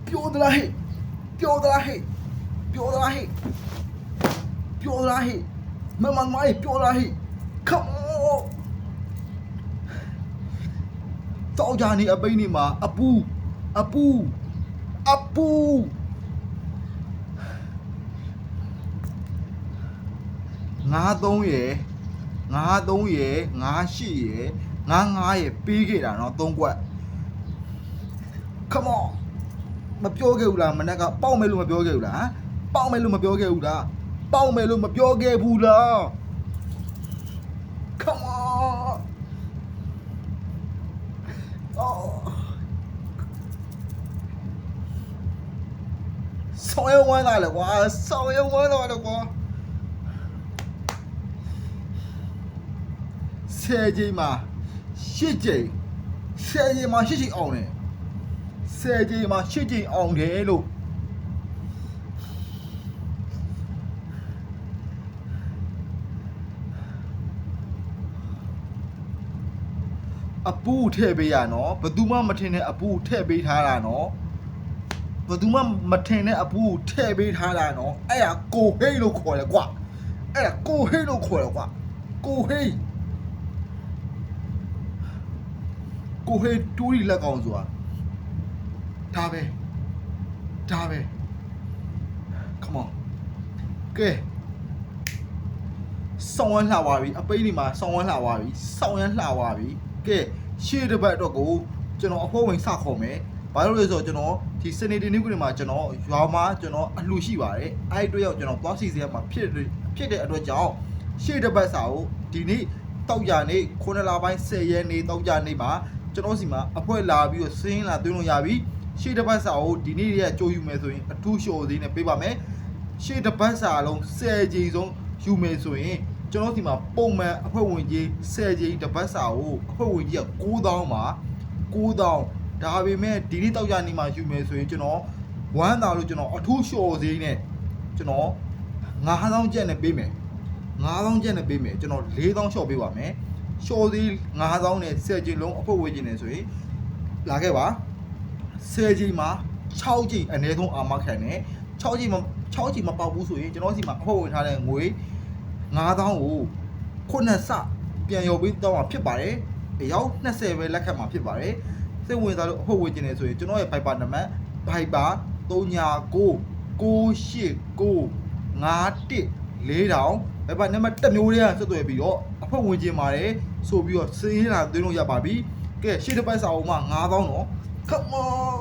ပြောသလားဟဲ့ပြောသလားဟဲ့ပြောသလားဟဲ့ပြောသလားဟဲ့မမမိုင်းပြောသလားဟဲ့ come on တောက်ကြနေအပိန်းနေမှာအပူ93ရယ်98ရယ်55ရယ်ပေးခဲ့တာเนาะ3ကွက် come on မပြောခဲ့ဘူးလားမနက်ကပေါက်မယ်လို့မပြောခဲ့ဘူးလားပေါက်မယ်လို့မပြောခဲ့ဘူးလားပေါက်မယ်လို့မပြောခဲ့ဘူးလား come on ဆောင်းရဝမ်းလာလေကွာဆောင်းရဝမ်းလာလေကွာ10ချိန်မှာ8ချိန်အောင်တယ်10ချိန်မှာ8ချိန်အောင်တယ်လို့အပူထည့်ပေးရနော်ဘယ်သူမှမထင်တဲ့အပူထည့်ပေးထားတာနော်ဘယ်သူမှမထင်တဲ့အပူထည့်ပေးထားတာနော်အဲ့ဒါကိုဟိတ်လို့ခေါ်တယ်ကွာအဲ့ဒါကိုဟိတ်လို့ခေါ်တယ်ကွာကိုဟိတ်တူးရီလက်ကောင်ဆိုတာဒါပဲ come on ကဲဆောင်းရလှသွားပြီအပိန်းဒီမှာဆောင်းရလှသွားပြီကဲရှေ့တစ်ပတ်တော့ကိုကျွန်တော်အဖို့ဝင်စခေါ်မယ်ဘာလို့လဲဆိုတော့ကျွန်တော်ဒီစနေနေ့နေ့မှာကျွန်တော်ရွာမှာကျွန်တော်အလှရှိပါတယ်အဲ့အတွက်ရောက်ကျွန်တော်သွားစီစီရမှာဖြစ်တဲ့အတွက်ကြောင့်ရှေ့တစ်ပတ်စာကိုဒီနေ့တောက်ကြနေ9လပိုင်း10ရက်နေ့တောက်ကြနေမှာကျွန်တော်စီမှာအဖွဲလာပြီးတော့စင်းလာသွင်းလို့ရပြီရှေ့တစ်ပတ်စာကိုဒီနေ့ရဲ့ကြိုးယူမယ်ဆိုရင်အထူးလျှော်သေးနဲ့ပေးပါမယ်ရှေ့တစ်ပတ်စာလုံး10ချိန်ဆုံးယူမယ်ဆိုရင်ကျွန်တော်ဒီမှာပုံမှန်အဖွဲ့ဝင်ကြီး10ချိန်တစ်ပတ်စာကိုအဖွဲ့ဝင်ကြီးက9000ပါ9000ဒါပေမဲ့ဒီနေ့တောက်ကြနေမှာယူမယ်ဆိုရင်ကျွန်တော်ဝမ်းသာလို့ကျွန်တော်အထူးလျှော်သေးနဲ့ကျွန်တော်9000ကျပ်နဲ့ပေးမယ်9000ကျပ်နဲ့ပေးမယ်ကျွန်တော်4000လျှော့ပေးပါမယ်လျှော်သေး9000နဲ့10ချိန်လုံးအဖွဲ့ဝင်ကြီးနေဆိုရင်လာခဲ့ပါ10ချိန်မှာ6ချိန်အနည်းဆုံးအာမခံတယ်6ချိန်မပေါက်ဘူးဆိုရင်ကျွန်တော်စီမှာအဖွဲ့ဝင်ထားတဲ့ငွေ9000ကိုခုနှစ်ဆပြန်ရောပေးတော့မှာဖြစ်ပါတယ်အယောက်20ပဲလက်ခံမှာဖြစ်ပါတယ်စိတ်ဝင်စားလို့အဖွဲ့ဝင်ကျင်နေဆိုရင်ကျွန်တော်ရဲ့ Viber နံပါတ် Viber 3999514000 Viber နံပါတ်1မျိုးလေးကဆက်သွယ်ပြီးတော့အဖွဲ့ဝင်ကျင်ပါတယ်ဆိုပြီးတော့စင်းလာသွင်းလို့ရပါပြီကဲရှေ့တစ်ပတ်စာအုံးမှာ9000တော့ come on